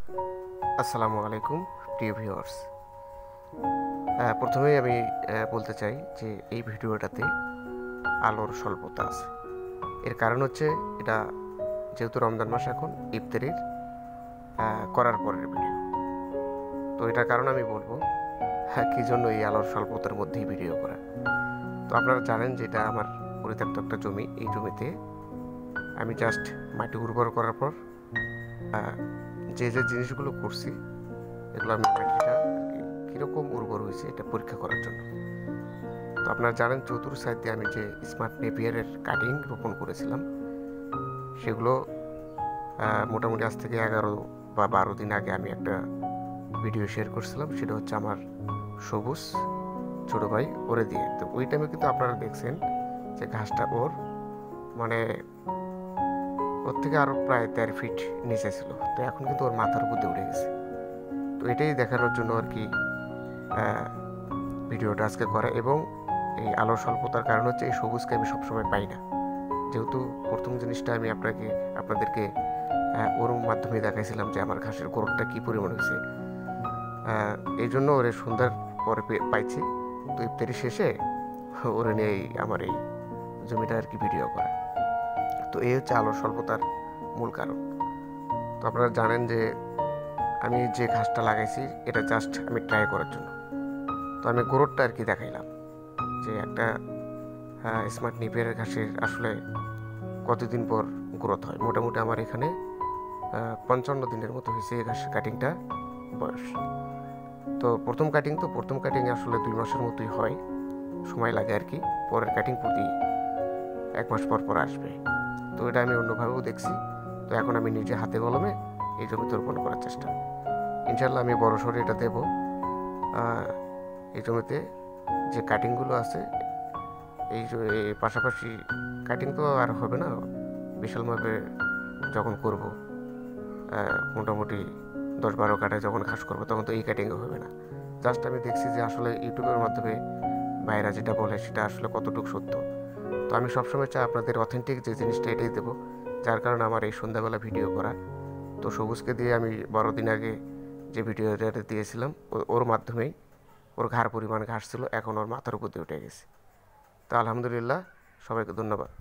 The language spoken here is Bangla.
আসসালামু আলাইকুম প্রিয় ভিউয়ার্স। প্রথমেই আমি বলতে চাই যে এই ভিডিওটাতে আলোর স্বল্পতা আছে। এর কারণ হচ্ছে এটা যেহেতু রমজান মাস এখন ইফতারির করার পরের ভিডিও, তো এটার কারণ আমি বলবো কী জন্য এই আলোর স্বল্পতার মধ্যেই ভিডিও করা। তো আপনারা জানেন যে এটা আমার পরিত্যক্ত একটা জমি। এই জমিতে আমি জাস্ট মাটি উর্বর করার পর যে জিনিসগুলো করছি এগুলো আমি মাটিটা কীরকম উর্বর হয়েছে এটা পরীক্ষা করার জন্য। তো আপনারা জানেন চতুর সাইডে আমি যে স্মার্ট নেপিয়ারের কাটিং রোপণ করেছিলাম সেগুলো মোটামুটি আজ থেকে 11 বা 12 দিন আগে আমি একটা ভিডিও শেয়ার করছিলাম। সেটা হচ্ছে আমার সবুজ ছোটো ভাই ওরে দিয়ে। তো ওই টাইমে কিন্তু আপনারা দেখছেন যে ঘাসটা ওর ওর থেকে আরও প্রায় 13 ফিট নিচে ছিল। তো এখন কিন্তু ওর মাথার উপর দিয়ে উঠে গেছে। তো এটাই দেখানোর জন্য আর কি ভিডিওটা আজকে করা। এবং এই আলোর স্বল্পতার কারণ হচ্ছে এই সবুজকে আমি সবসময় পাই না। যেহেতু প্রথম জিনিসটা আমি আপনাদেরকে ওর মাধ্যমে দেখাইছিলাম যে আমার ঘাসের গ্রোথটা কী পরিমাণ হয়েছে, এই জন্য ওরে সুন্দর পরে পাইছি। তো ইফতারি শেষে ওরে নিয়ে আমার এই জমিটা আর কি ভিডিও করা। তো এই হচ্ছে আলোর স্বল্পতার মূল কারণ। তো আপনারা জানেন যে আমি যে ঘাসটা লাগাইছি এটা জাস্ট আমি ট্রাই করার জন্য। তো আমি গ্রোথটা আর কি দেখাইলাম যে একটা স্মার্ট নেপিয়ারের ঘাসের আসলে কতদিন পর গ্রোথ হয়। মোটামুটি আমার এখানে 55 দিনের মতো হয়েছে এই ঘাসের কাটিংটা বয়স। তো প্রথম কাটিং আসলে 2 মাসের মতোই হয়, সময় লাগে আর কি। পরের কাটিং প্রতি 1 মাস পর পর আসবে। তো এটা আমি অন্যভাবেও দেখছি। তো এখন আমি নিজে হাতে কলমে এই জমিতে রোপণ করার চেষ্টা। ইনশাল্লাহ আমি বড় সড়ো এটা দেব। এই জমিতে যে কাটিংগুলো আছে এই পাশাপাশি কাটিং তো আর হবে না, বিশালভাবে যখন করব মোটামুটি 10-12 কাঠায় যখন ঘাস করবো তখন তো এই কাটিংও হবে না। জাস্ট আমি দেখছি যে আসলে ইউটিউবের মাধ্যমে ভাইরা যেটা বলে সেটা আসলে কতটুকু সত্য। তো আমি সবসময় চাই আপনাদের অথেন্টিক যে জিনিসটা এটাই দেবো, যার কারণে আমার এই সন্ধ্যাবেলা ভিডিও করা। তো সবুজকে দিয়ে আমি 12 দিন আগে যে ভিডিওটা দিয়েছিলাম ওর মাধ্যমেই ওর ঘাড় পরিমাণ ঘাস ছিল, এখন ওর মাথার উপর দিয়ে উঠে গেছে। তো আলহামদুলিল্লাহ, সবাইকে ধন্যবাদ।